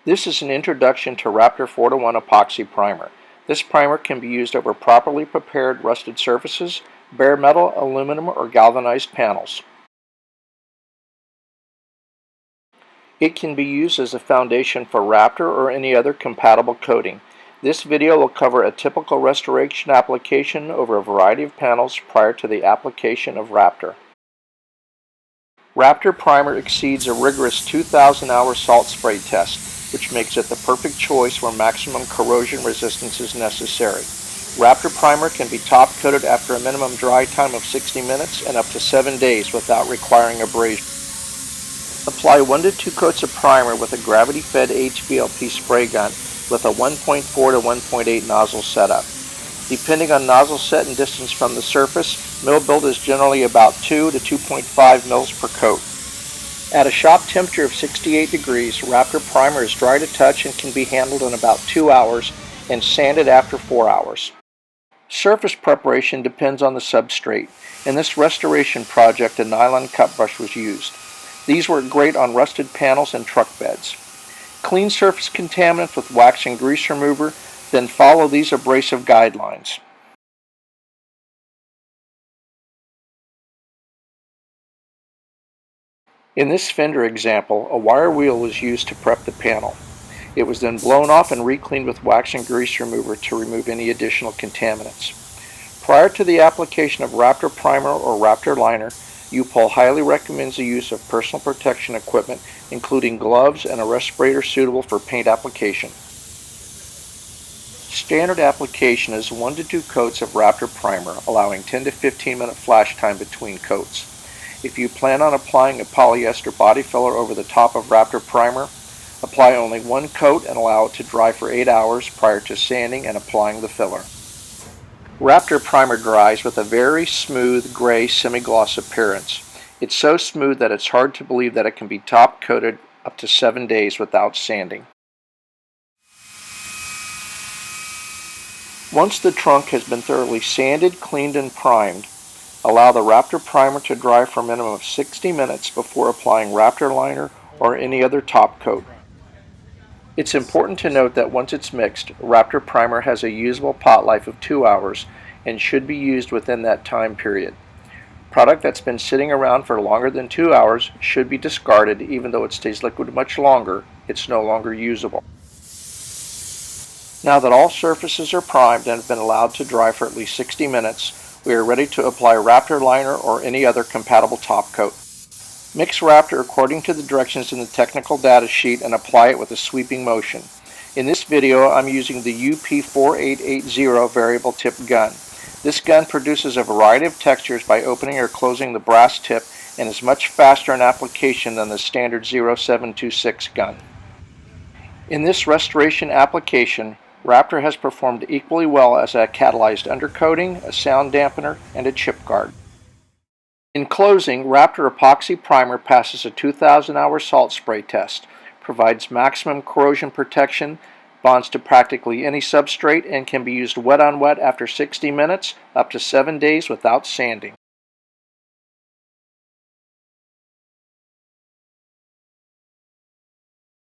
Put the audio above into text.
This is an introduction to RAPTOR 4-1 Epoxy Primer. This primer can be used over properly prepared rusted surfaces, bare metal, aluminum, or galvanized panels. It can be used as a foundation for RAPTOR or any other compatible coating. This video will cover a typical restoration application over a variety of panels prior to the application of RAPTOR. RAPTOR Primer exceeds a rigorous 2,000-hour salt spray test, which makes it the perfect choice where maximum corrosion resistance is necessary. RAPTOR Primer can be top coated after a minimum dry time of 60 minutes and up to 7 days without requiring abrasion. Apply 1 to 2 coats of primer with a gravity-fed HVLP spray gun with a 1.4 to 1.8 nozzle setup. Depending on nozzle set and distance from the surface, mill build is generally about 2 to 2.5 mils per coat. At a shop temperature of 68 degrees, RAPTOR Primer is dry to touch and can be handled in about 2 hours and sanded after 4 hours. Surface preparation depends on the substrate. In this restoration project, a nylon cut brush was used. These work great on rusted panels and truck beds. Clean surface contaminants with wax and grease remover, then follow these abrasive guidelines. In this fender example, a wire wheel was used to prep the panel. It was then blown off and re-cleaned with wax and grease remover to remove any additional contaminants. Prior to the application of RAPTOR Primer or RAPTOR Liner, U-POL highly recommends the use of personal protection equipment, including gloves and a respirator suitable for paint application. Standard application is 1 to 2 coats of RAPTOR Primer, allowing 10 to 15 minute flash time between coats. If you plan on applying a polyester body filler over the top of RAPTOR Primer, apply only 1 coat and allow it to dry for 8 hours prior to sanding and applying the filler. RAPTOR Primer dries with a very smooth gray semi-gloss appearance. It's so smooth that it's hard to believe that it can be top coated up to 7 days without sanding. Once the trunk has been thoroughly sanded, cleaned, and primed, allow the RAPTOR Primer to dry for a minimum of 60 minutes before applying RAPTOR Liner or any other top coat. It's important to note that once it's mixed, RAPTOR Primer has a usable pot life of 2 hours and should be used within that time period. Product that's been sitting around for longer than 2 hours should be discarded. Even though it stays liquid much longer, it's no longer usable. Now that all surfaces are primed and have been allowed to dry for at least 60 minutes, we are ready to apply RAPTOR Liner or any other compatible top coat. Mix RAPTOR according to the directions in the technical data sheet and apply it with a sweeping motion. In this video, I'm using the UP4880 variable tip gun. This gun produces a variety of textures by opening or closing the brass tip and is much faster in application than the standard 0726 gun. In this restoration application, RAPTOR has performed equally well as a catalyzed undercoating, a sound dampener, and a chip guard. In closing, RAPTOR Epoxy Primer passes a 2,000-hour salt spray test, provides maximum corrosion protection, bonds to practically any substrate, and can be used wet on wet after 60 minutes, up to 7 days without sanding.